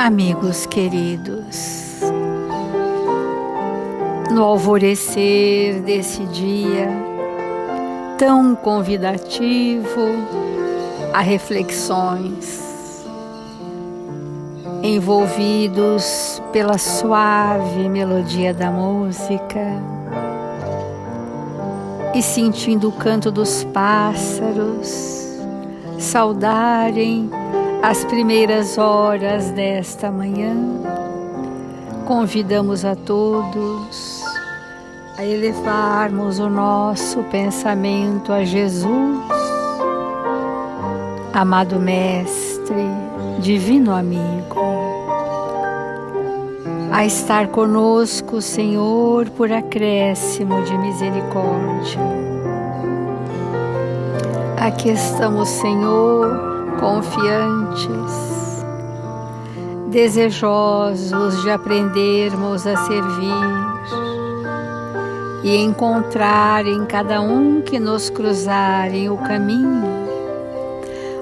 Amigos queridos, no alvorecer desse dia tão convidativo a reflexões, envolvidos pela suave melodia da música e sentindo o canto dos pássaros, saudarem as primeiras horas desta manhã, convidamos a todos a elevarmos o nosso pensamento a Jesus, amado Mestre, Divino Amigo, a estar conosco, Senhor, por acréscimo de misericórdia. Aqui estamos, Senhor, confiantes, desejosos de aprendermos a servir e encontrar em cada um que nos cruzarem o caminho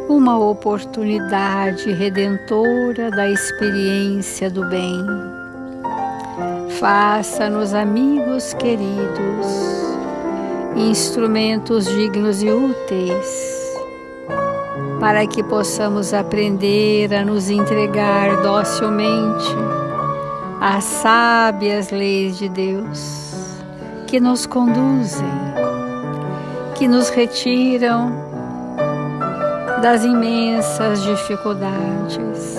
uma oportunidade redentora da experiência do bem. Faça-nos, amigos queridos, instrumentos dignos e úteis, para que possamos aprender a nos entregar docilmente às sábias leis de Deus, que nos conduzem, que nos retiram das imensas dificuldades,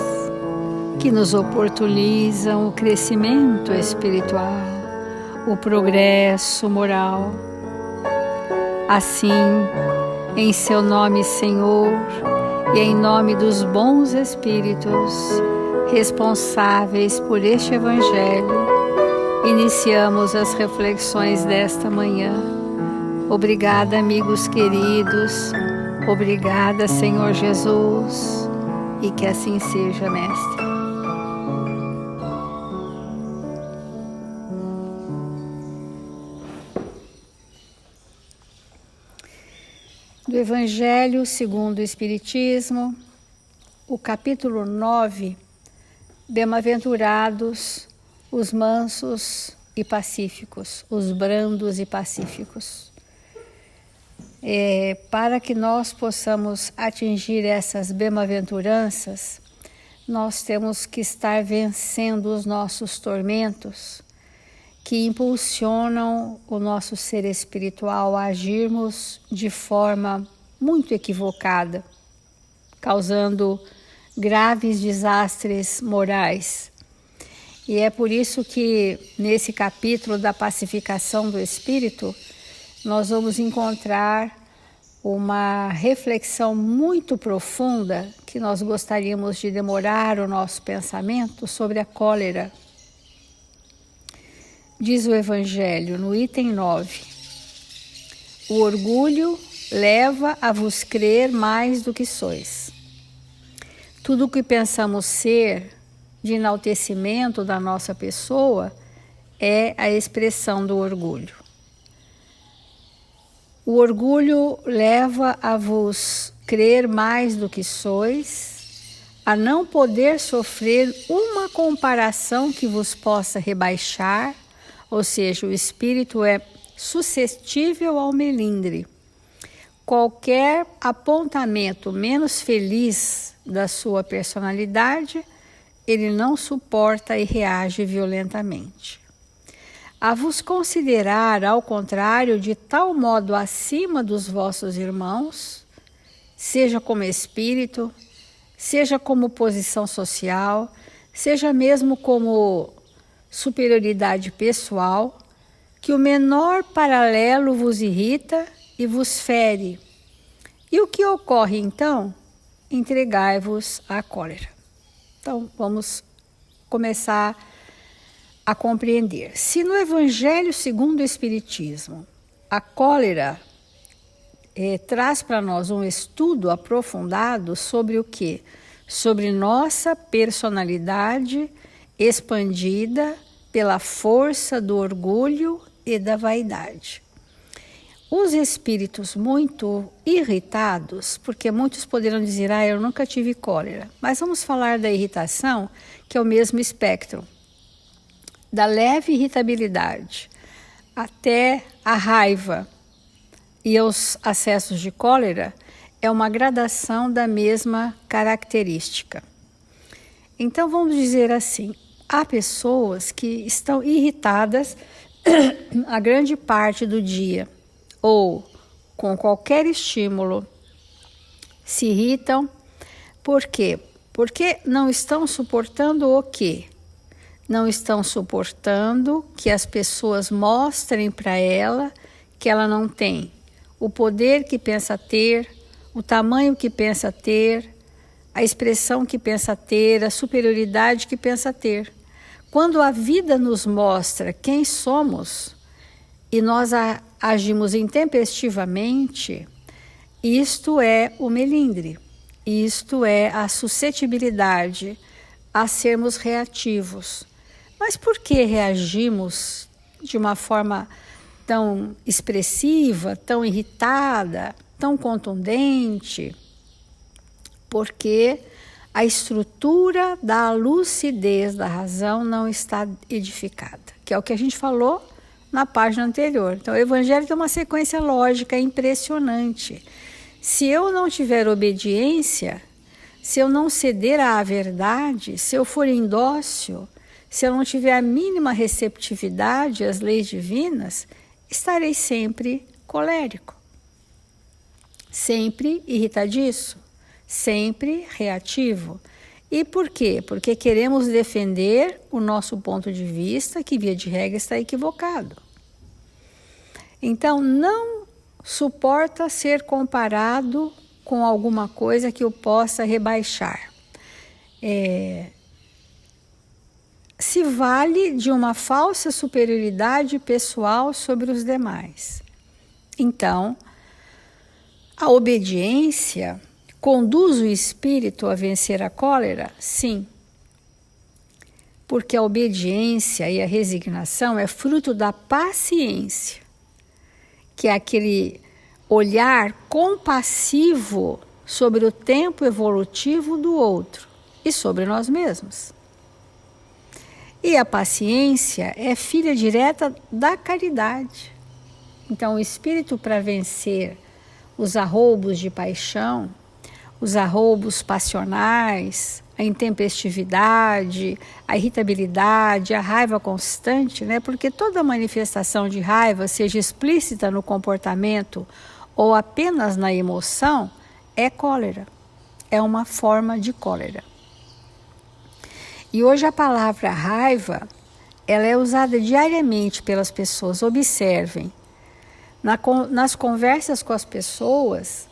que nos oportunizam o crescimento espiritual, o progresso moral. Assim, em seu nome, Senhor, e em nome dos bons espíritos responsáveis por este Evangelho, iniciamos as reflexões desta manhã. Obrigada, amigos queridos. Obrigada, Senhor Jesus. E que assim seja, Mestre. Do Evangelho segundo o Espiritismo, o capítulo 9, Bem-aventurados os mansos e pacíficos, os brandos e pacíficos. Para que nós possamos atingir essas bem-aventuranças, nós temos que estar vencendo os nossos tormentos, que impulsionam o nosso ser espiritual a agirmos de forma muito equivocada, causando graves desastres morais. E é por isso que nesse capítulo da pacificação do espírito, nós vamos encontrar uma reflexão muito profunda que nós gostaríamos de demorar o nosso pensamento sobre a cólera. Diz o Evangelho, no item 9, o orgulho leva a vos crer mais do que sois. Tudo o que pensamos ser de enaltecimento da nossa pessoa é a expressão do orgulho. O orgulho leva a vos crer mais do que sois, a não poder sofrer uma comparação que vos possa rebaixar, ou seja, o espírito é suscetível ao melindre. Qualquer apontamento menos feliz da sua personalidade, ele não suporta e reage violentamente. A vos considerar, ao contrário, de tal modo acima dos vossos irmãos, seja como espírito, seja como posição social, seja mesmo como superioridade pessoal, que o menor paralelo vos irrita e vos fere. E o que ocorre então? Entregai-vos à cólera. Então, vamos começar a compreender. Se no Evangelho segundo o Espiritismo, a cólera traz para nós um estudo aprofundado sobre o quê? Sobre nossa personalidade expandida pela força do orgulho e da vaidade. os espíritos muito irritados, porque muitos poderão dizer, eu nunca tive cólera, mas vamos falar da irritação, que é o mesmo espectro, da leve irritabilidade até a raiva e os acessos de cólera, é uma gradação da mesma característica. Então vamos dizer assim, há pessoas que estão irritadas a grande parte do dia, ou com qualquer estímulo, se irritam. Por quê? Porque não estão suportando o quê? Não estão suportando que as pessoas mostrem para ela que ela não tem o poder que pensa ter, o tamanho que pensa ter, a expressão que pensa ter, a superioridade que pensa ter. Quando a vida nos mostra quem somos e nós agimos intempestivamente, isto é o melindre, isto é a suscetibilidade a sermos reativos. Mas por que reagimos de uma forma tão expressiva, tão irritada, tão contundente? Porque a estrutura da lucidez da razão não está edificada, que é o que a gente falou na página anterior. Então, o Evangelho tem uma sequência lógica impressionante. Se eu não tiver obediência, se eu não ceder à verdade, se eu for indócil, se eu não tiver a mínima receptividade às leis divinas, estarei sempre colérico, sempre irritadiço, sempre reativo. E por quê? Porque queremos defender o nosso ponto de vista, que via de regra está equivocado. Então, não suporta ser comparado com alguma coisa que o possa rebaixar. Se vale de uma falsa superioridade pessoal sobre os demais. Então, a obediência conduz o espírito a vencer a cólera? Sim. Porque a obediência e a resignação é fruto da paciência, que é aquele olhar compassivo sobre o tempo evolutivo do outro e sobre nós mesmos. E a paciência é filha direta da caridade. Então, o espírito, para vencer os arroubos de paixão, os arroubos passionais, a intempestividade, a irritabilidade, a raiva constante, né? Porque toda manifestação de raiva, seja explícita no comportamento ou apenas na emoção, é cólera, é uma forma de cólera. E hoje a palavra raiva, ela é usada diariamente pelas pessoas. Observem, nas conversas com as pessoas,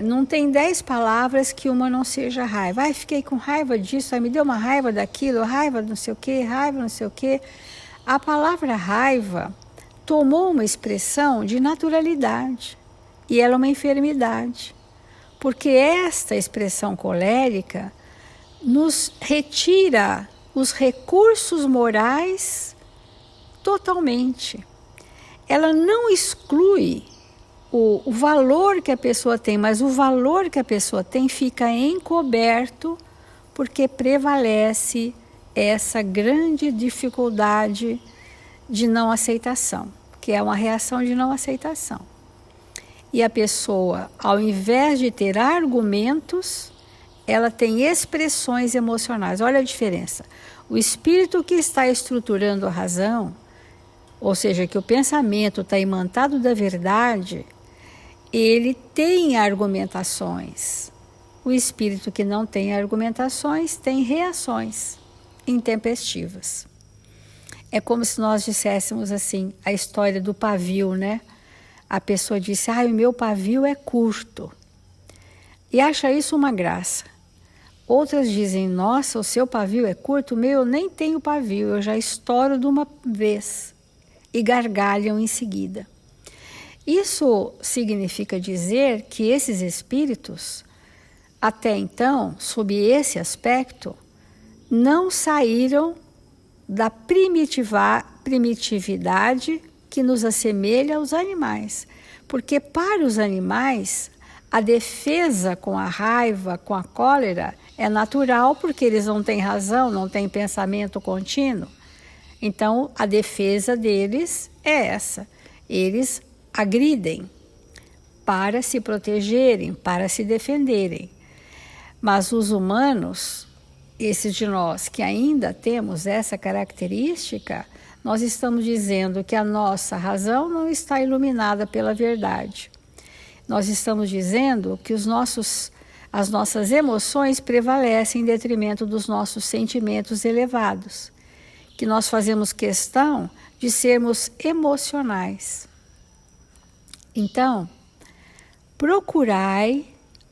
não tem 10 palavras que uma não seja raiva. Fiquei com raiva disso, me deu uma raiva daquilo, raiva não sei o quê, raiva não sei o quê. A palavra raiva tomou uma expressão de naturalidade e ela é uma enfermidade, porque esta expressão colérica nos retira os recursos morais totalmente. Ela não exclui o valor que a pessoa tem, mas o valor que a pessoa tem fica encoberto porque prevalece essa grande dificuldade de não aceitação, que é uma reação de não aceitação. E a pessoa, ao invés de ter argumentos, ela tem expressões emocionais. Olha a diferença. O espírito que está estruturando a razão, ou seja, que o pensamento está imantado da verdade, ele tem argumentações. O espírito que não tem argumentações tem reações intempestivas. É como se nós disséssemos assim, a história do pavio, né? A pessoa disse, o meu pavio é curto. E acha isso uma graça. Outras dizem, nossa, o seu pavio é curto, o meu eu nem tenho pavio, eu já estouro de uma vez. E gargalham em seguida. Isso significa dizer que esses espíritos, até então, sob esse aspecto, não saíram da primitividade que nos assemelha aos animais. Porque para os animais, a defesa com a raiva, com a cólera, é natural, porque eles não têm razão, não têm pensamento contínuo. Então, a defesa deles é essa. Eles agridem para se protegerem, para se defenderem. Mas os humanos, esses de nós que ainda temos essa característica, nós estamos dizendo que a nossa razão não está iluminada pela verdade. Nós estamos dizendo que as nossas emoções prevalecem em detrimento dos nossos sentimentos elevados, que nós fazemos questão de sermos emocionais. Então, procurai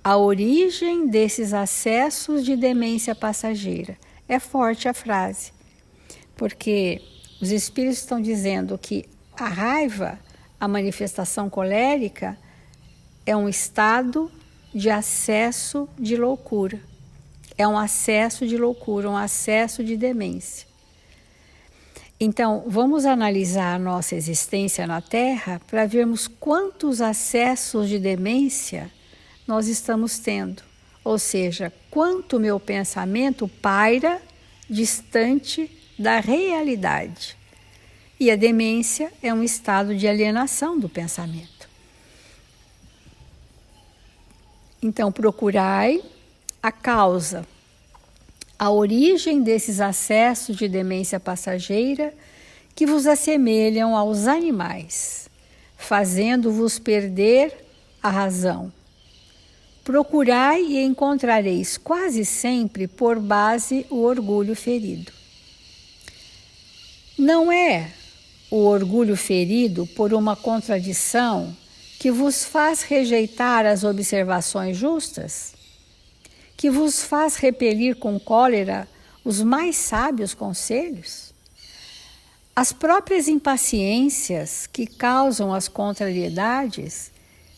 a origem desses acessos de demência passageira. É forte a frase, porque os espíritos estão dizendo que a raiva, a manifestação colérica, é um estado de acesso de loucura. É um acesso de loucura, um acesso de demência. Então, vamos analisar a nossa existência na Terra para vermos quantos acessos de demência nós estamos tendo. Ou seja, quanto meu pensamento paira distante da realidade. E a demência é um estado de alienação do pensamento. Então, procurai a causa, a origem desses acessos de demência passageira que vos assemelham aos animais, fazendo-vos perder a razão. Procurai e encontrareis quase sempre por base o orgulho ferido. Não é o orgulho ferido por uma contradição que vos faz rejeitar as observações justas? Que vos faz repelir com cólera os mais sábios conselhos? As próprias impaciências que causam as contrariedades,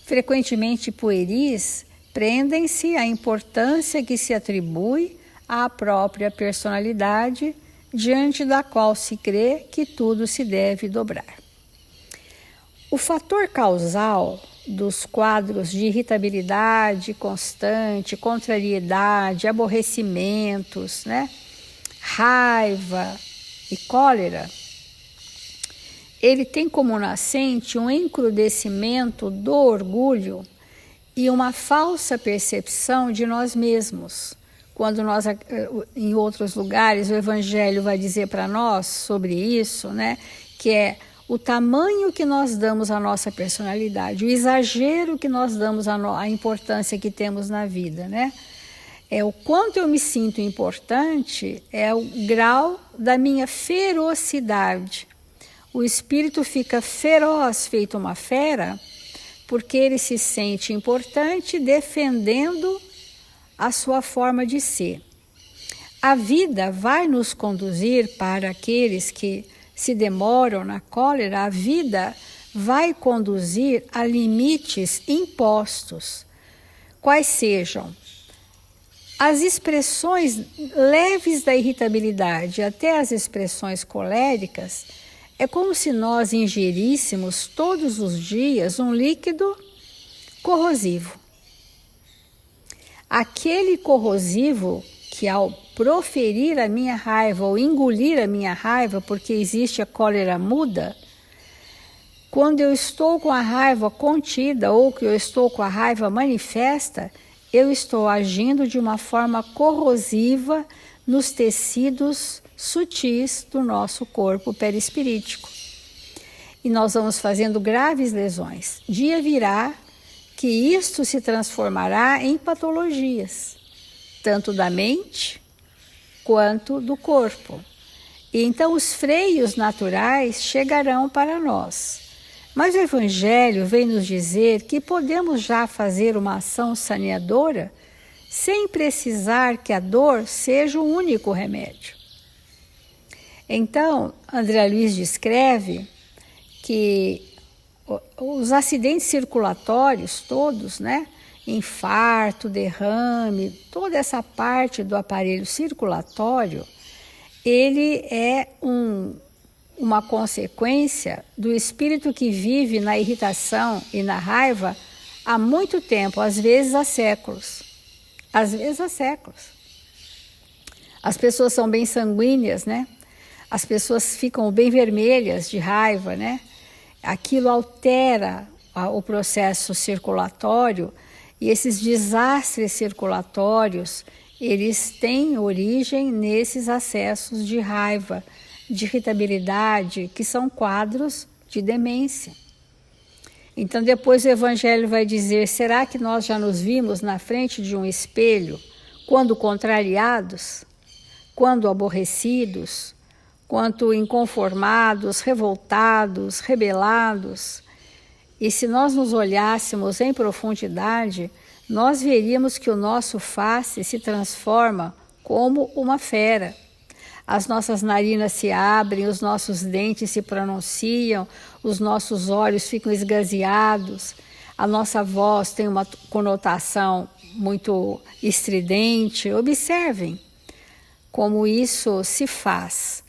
frequentemente pueris, prendem-se à importância que se atribui à própria personalidade, diante da qual se crê que tudo se deve dobrar. O fator causal dos quadros de irritabilidade constante, contrariedade, aborrecimentos, raiva e cólera, ele tem como nascente um encrudecimento do orgulho e uma falsa percepção de nós mesmos. Quando nós, em outros lugares, o Evangelho vai dizer para nós sobre isso, que é o tamanho que nós damos à nossa personalidade, o exagero que nós damos à importância que temos na vida, É o quanto eu me sinto importante, é o grau da minha ferocidade. O espírito fica feroz, feito uma fera, porque ele se sente importante defendendo a sua forma de ser. A vida vai nos conduzir para aqueles que se demoram na cólera, a vida vai conduzir a limites impostos, quais sejam as expressões leves da irritabilidade até as expressões coléricas. É como se nós ingeríssemos todos os dias um líquido corrosivo. Aquele corrosivo que, ao proferir a minha raiva ou engolir a minha raiva, porque existe a cólera muda, quando eu estou com a raiva contida ou que eu estou com a raiva manifesta, eu estou agindo de uma forma corrosiva nos tecidos sutis do nosso corpo perispirítico. E nós vamos fazendo graves lesões. Dia virá que isto se transformará em patologias, tanto da mente quanto do corpo. E então os freios naturais chegarão para nós. Mas o Evangelho vem nos dizer que podemos já fazer uma ação saneadora sem precisar que a dor seja o único remédio. Então, André Luiz descreve que os acidentes circulatórios todos, infarto, derrame, toda essa parte do aparelho circulatório, ele é um uma consequência do espírito que vive na irritação e na raiva há muito tempo, às vezes há séculos. Às vezes há séculos. As pessoas são bem sanguíneas, né? As pessoas ficam bem vermelhas de raiva, né? Aquilo altera o processo circulatório e esses desastres circulatórios, eles têm origem nesses acessos de raiva, de irritabilidade, que são quadros de demência. Então depois o Evangelho vai dizer, será que nós já nos vimos na frente de um espelho quando contrariados, quando aborrecidos, quando inconformados, revoltados, rebelados? E se nós nos olhássemos em profundidade, nós veríamos que o nosso face se transforma como uma fera. As nossas narinas se abrem, os nossos dentes se pronunciam, os nossos olhos ficam esgazeados, a nossa voz tem uma conotação muito estridente. Observem como isso se faz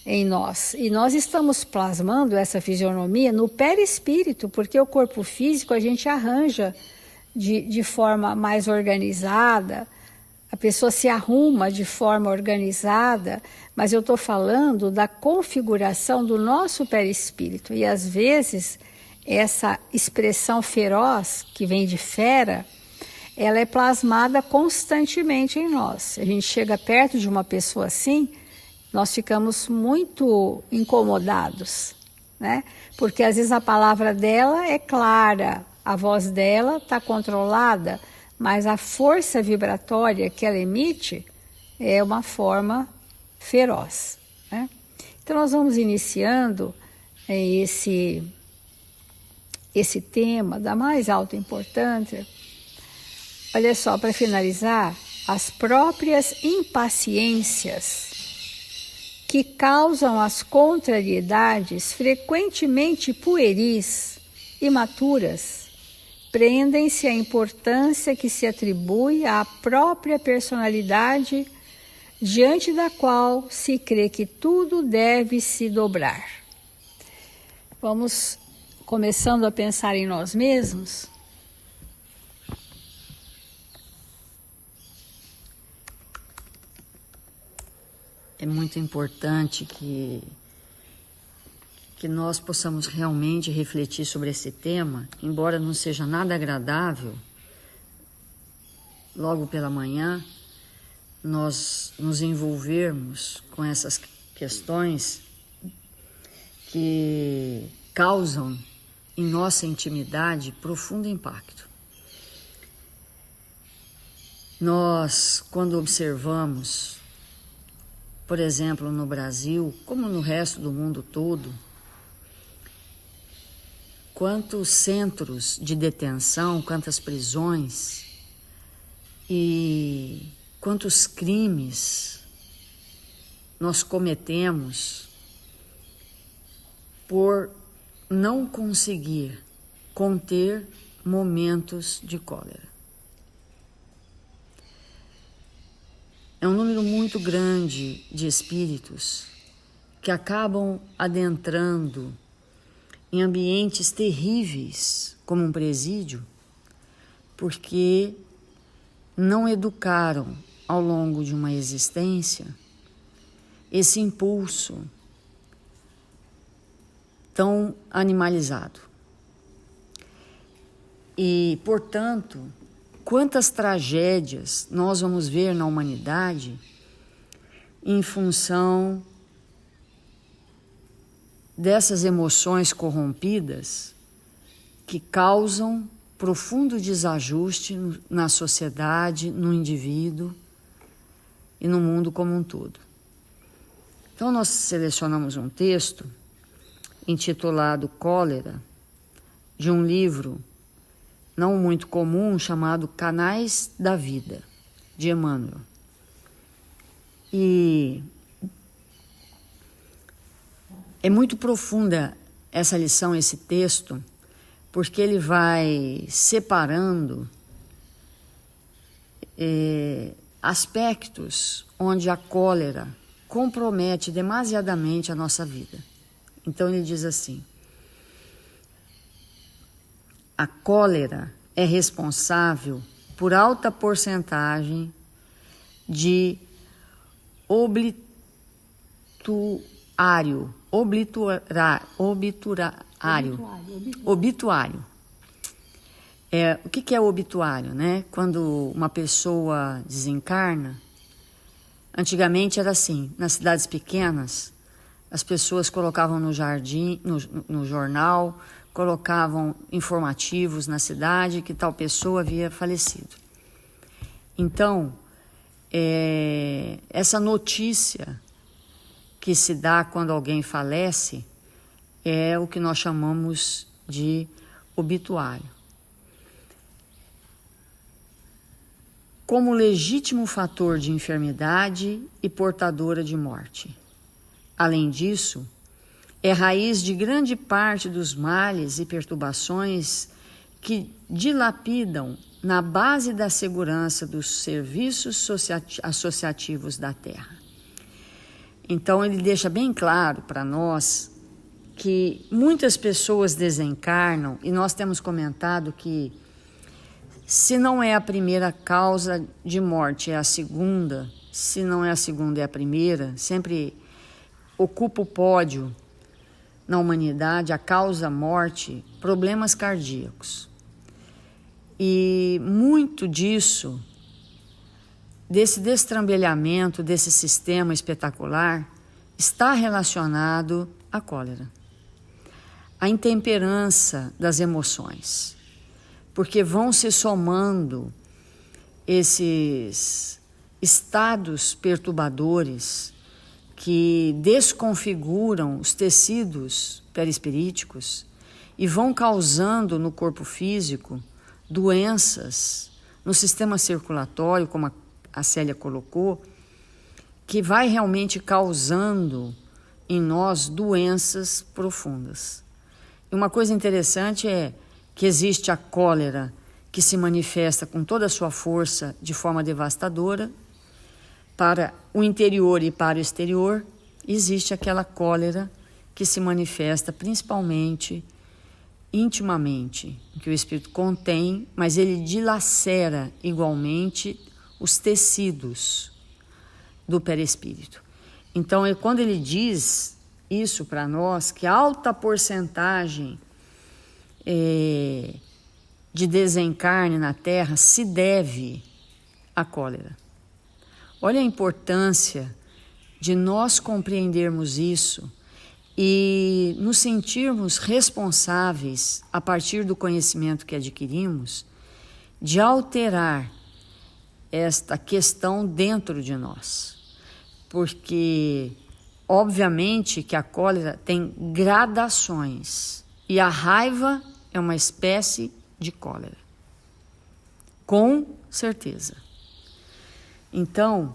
em nós. E nós estamos plasmando essa fisionomia no perispírito, porque o corpo físico a gente arranja de forma mais organizada, a pessoa se arruma de forma organizada, mas eu estou falando da configuração do nosso perispírito. E às vezes essa expressão feroz, que vem de fera, ela é plasmada constantemente em nós. A gente chega perto de uma pessoa assim, nós ficamos muito incomodados, né? Porque às vezes a palavra dela é clara, a voz dela está controlada, mas a força vibratória que ela emite é uma forma feroz, né? Então nós vamos iniciando esse tema da mais alta importância. Olha só, para finalizar, as próprias impaciências que causam as contrariedades frequentemente pueris, imaturas, prendem-se à importância que se atribui à própria personalidade, diante da qual se crê que tudo deve se dobrar. Vamos começando a pensar em nós mesmos. É muito importante que nós possamos realmente refletir sobre esse tema, embora não seja nada agradável. Logo pela manhã, nós nos envolvermos com essas questões que causam em nossa intimidade profundo impacto. Nós, quando observamos, por exemplo, no Brasil, como no resto do mundo todo, quantos centros de detenção, quantas prisões e quantos crimes nós cometemos por não conseguir conter momentos de cólera. É um número muito grande de espíritos que acabam adentrando em ambientes terríveis, como um presídio, porque não educaram ao longo de uma existência esse impulso tão animalizado. E, portanto, quantas tragédias nós vamos ver na humanidade em função dessas emoções corrompidas que causam profundo desajuste na sociedade, no indivíduo e no mundo como um todo. Então nós selecionamos um texto intitulado Cólera, de um livro não muito comum chamado Canais da Vida, de Emmanuel. E é muito profunda essa lição, esse texto, porque ele vai separando aspectos onde a cólera compromete demasiadamente a nossa vida. Então ele diz assim: a cólera é responsável por alta porcentagem de obituário. O que é obituário, né? Quando uma pessoa desencarna, antigamente era assim, nas cidades pequenas, as pessoas colocavam no jardim, no jornal, colocavam informativos na cidade que tal pessoa havia falecido. Então, essa notícia que se dá quando alguém falece é o que nós chamamos de obituário. Como legítimo fator de enfermidade e portadora de morte. Além disso, é raiz de grande parte dos males e perturbações que dilapidam na base da segurança dos serviços associativos da Terra. Então ele deixa bem claro para nós que muitas pessoas desencarnam, e nós temos comentado que se não é a primeira causa de morte, é a segunda, se não é a segunda, é a primeira, sempre ocupa o pódio na humanidade a causa morte, problemas cardíacos. E muito disso, desse destrambelhamento, desse sistema espetacular, está relacionado à cólera, à intemperança das emoções, porque vão se somando esses estados perturbadores que desconfiguram os tecidos perispiríticos e vão causando no corpo físico doenças no sistema circulatório, como a Célia colocou, que vai realmente causando em nós doenças profundas. E uma coisa interessante é que existe a cólera que se manifesta com toda a sua força de forma devastadora para o interior e para o exterior. Existe aquela cólera que se manifesta principalmente intimamente, que o espírito contém, mas ele dilacera igualmente os tecidos do perispírito. Então, quando ele diz isso para nós, que alta porcentagem de desencarne na Terra se deve à cólera. Olha a importância de nós compreendermos isso e nos sentirmos responsáveis, a partir do conhecimento que adquirimos, de alterar esta questão dentro de nós. Porque, obviamente, que a cólera tem gradações e a raiva é uma espécie de cólera, com certeza. Então,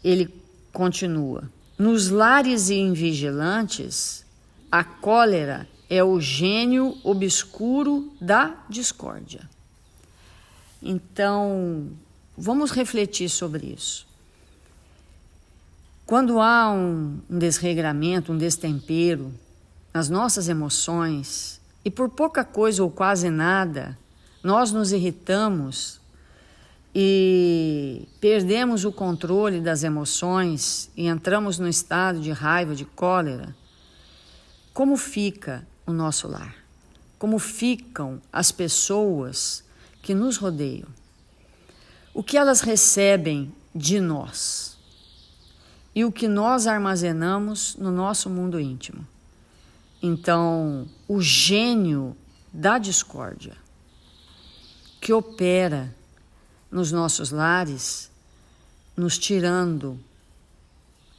ele continua: nos lares invigilantes, a cólera é o gênio obscuro da discórdia. Então, vamos refletir sobre isso. Quando há um desregramento, um destempero nas nossas emoções, e por pouca coisa ou quase nada, nós nos irritamos e perdemos o controle das emoções e entramos no estado de raiva, de cólera, como fica o nosso lar? Como ficam as pessoas que nos rodeiam? O que elas recebem de nós? E o que nós armazenamos no nosso mundo íntimo? Então, o gênio da discórdia que opera nos nossos lares, nos tirando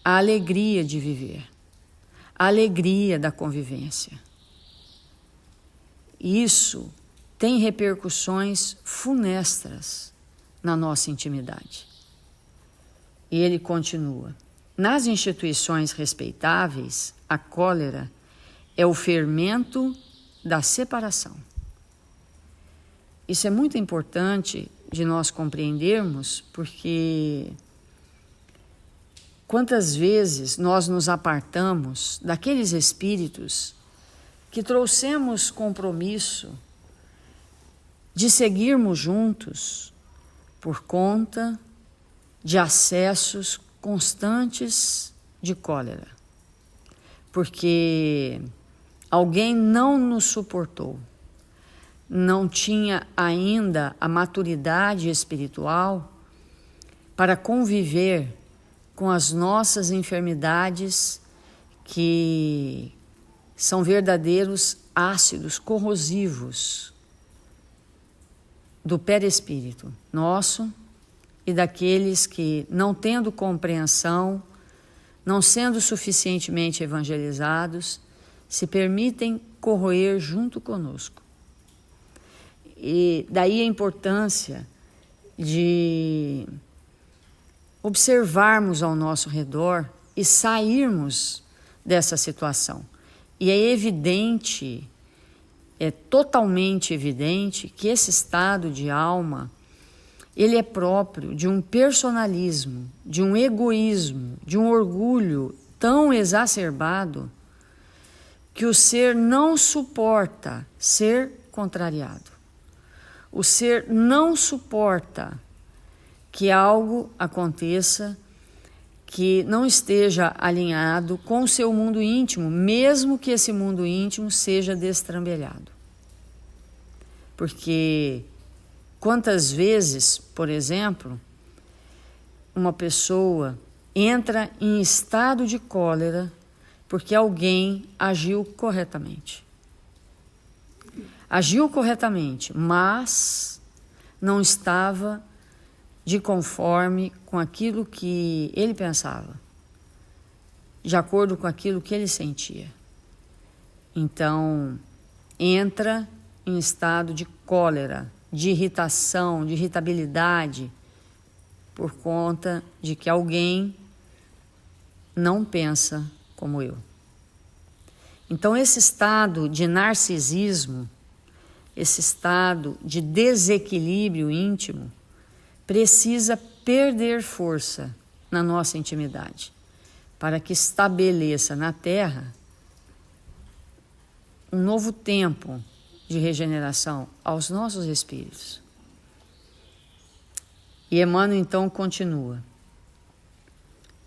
a alegria de viver, a alegria da convivência. Isso tem repercussões funestas na nossa intimidade. E ele continua: nas instituições respeitáveis, a cólera é o fermento da separação. Isso é muito importante de nós compreendermos, porque quantas vezes nós nos apartamos daqueles espíritos que trouxemos compromisso de seguirmos juntos por conta de acessos constantes de cólera, porque alguém não nos suportou, não tinha ainda a maturidade espiritual para conviver com as nossas enfermidades, que são verdadeiros ácidos corrosivos do perispírito nosso e daqueles que, não tendo compreensão, não sendo suficientemente evangelizados, se permitem corroer junto conosco. E daí a importância de observarmos ao nosso redor e sairmos dessa situação. E é evidente, é totalmente evidente que esse estado de alma, ele é próprio de um personalismo, de um egoísmo, de um orgulho tão exacerbado que o ser não suporta ser contrariado. O ser não suporta que algo aconteça que não esteja alinhado com o seu mundo íntimo, mesmo que esse mundo íntimo seja destrambelhado. Porque quantas vezes, por exemplo, uma pessoa entra em estado de cólera porque alguém agiu corretamente. Agiu corretamente, mas não estava de conforme com aquilo que ele pensava, de acordo com aquilo que ele sentia. Então, entra em estado de cólera, de irritação, de irritabilidade, por conta de que alguém não pensa como eu. Então, esse estado de narcisismo, esse estado de desequilíbrio íntimo, precisa perder força na nossa intimidade, para que estabeleça na Terra um novo tempo de regeneração aos nossos espíritos. E Emmanuel então continua: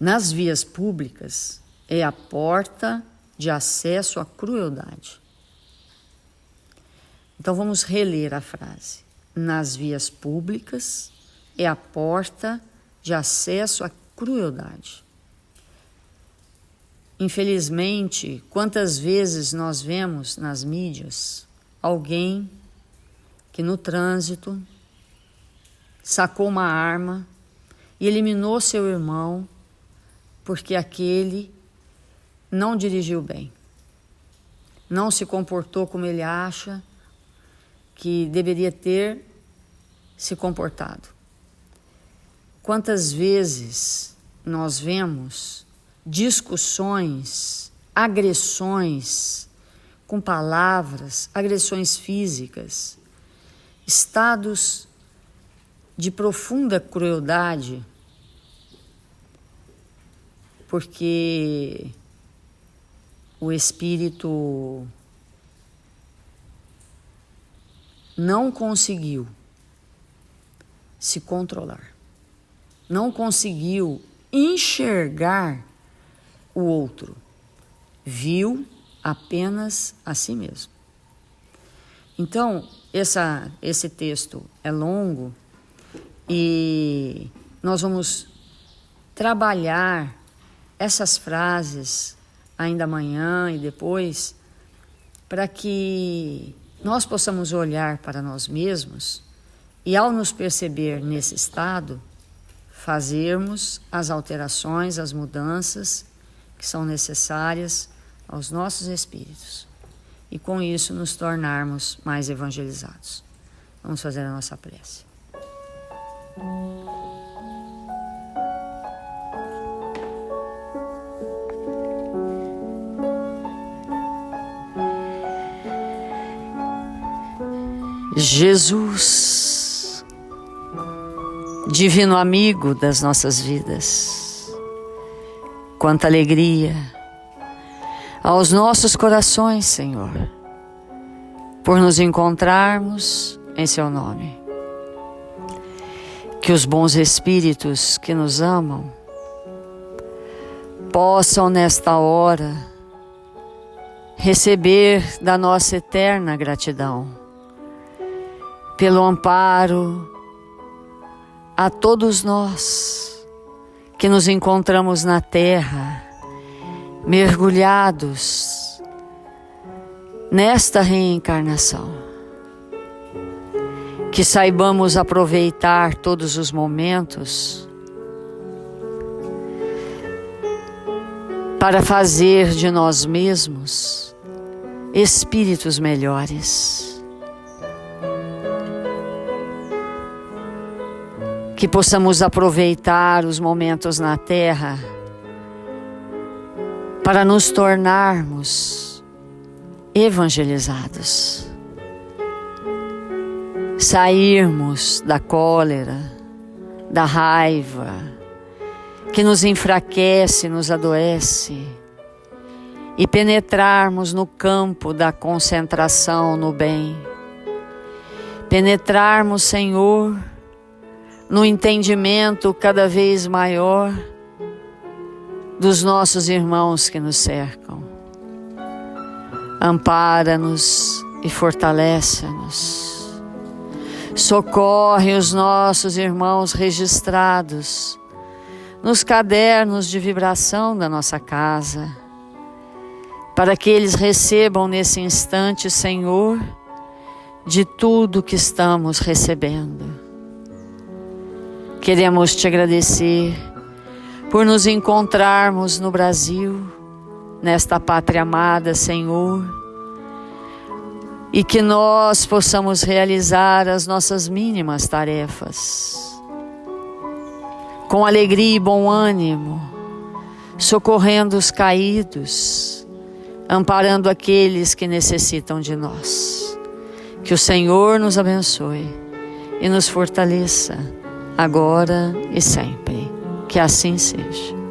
nas vias públicas é a porta de acesso à crueldade. Então vamos reler a frase. Nas vias públicas é a porta de acesso à crueldade. Infelizmente, quantas vezes nós vemos nas mídias alguém que no trânsito sacou uma arma e eliminou seu irmão porque aquele não dirigiu bem, não se comportou como ele acha que deveria ter se comportado. Quantas vezes nós vemos discussões, agressões com palavras, agressões físicas, estados de profunda crueldade, porque o espírito não conseguiu se controlar. Não conseguiu enxergar o outro, viu apenas a si mesmo. Então, esse texto é longo e nós vamos trabalhar essas frases ainda amanhã e depois, para que nós possamos olhar para nós mesmos e, ao nos perceber nesse estado, fazermos as alterações, as mudanças que são necessárias aos nossos espíritos e com isso nos tornarmos mais evangelizados. Vamos fazer a nossa prece. Jesus, divino amigo das nossas vidas, quanta alegria aos nossos corações, Senhor, por nos encontrarmos em Seu nome. Que os bons espíritos que nos amam possam nesta hora receber da nossa eterna gratidão pelo amparo a todos nós que nos encontramos na terra, mergulhados nesta reencarnação. Que saibamos aproveitar todos os momentos para fazer de nós mesmos espíritos melhores. Que possamos aproveitar os momentos na terra para nos tornarmos evangelizados. Sairmos da cólera, da raiva, que nos enfraquece, nos adoece, e penetrarmos no campo da concentração no bem. Penetrarmos, Senhor, no entendimento cada vez maior dos nossos irmãos que nos cercam. Ampara-nos e fortalece-nos. Socorre os nossos irmãos registrados nos cadernos de vibração da nossa casa, para que eles recebam nesse instante, Senhor, de tudo que estamos recebendo. Queremos Te agradecer por nos encontrarmos no Brasil, nesta pátria amada, Senhor, e que nós possamos realizar as nossas mínimas tarefas com alegria e bom ânimo, socorrendo os caídos, amparando aqueles que necessitam de nós. Que o Senhor nos abençoe e nos fortaleça, agora e sempre. Que assim seja.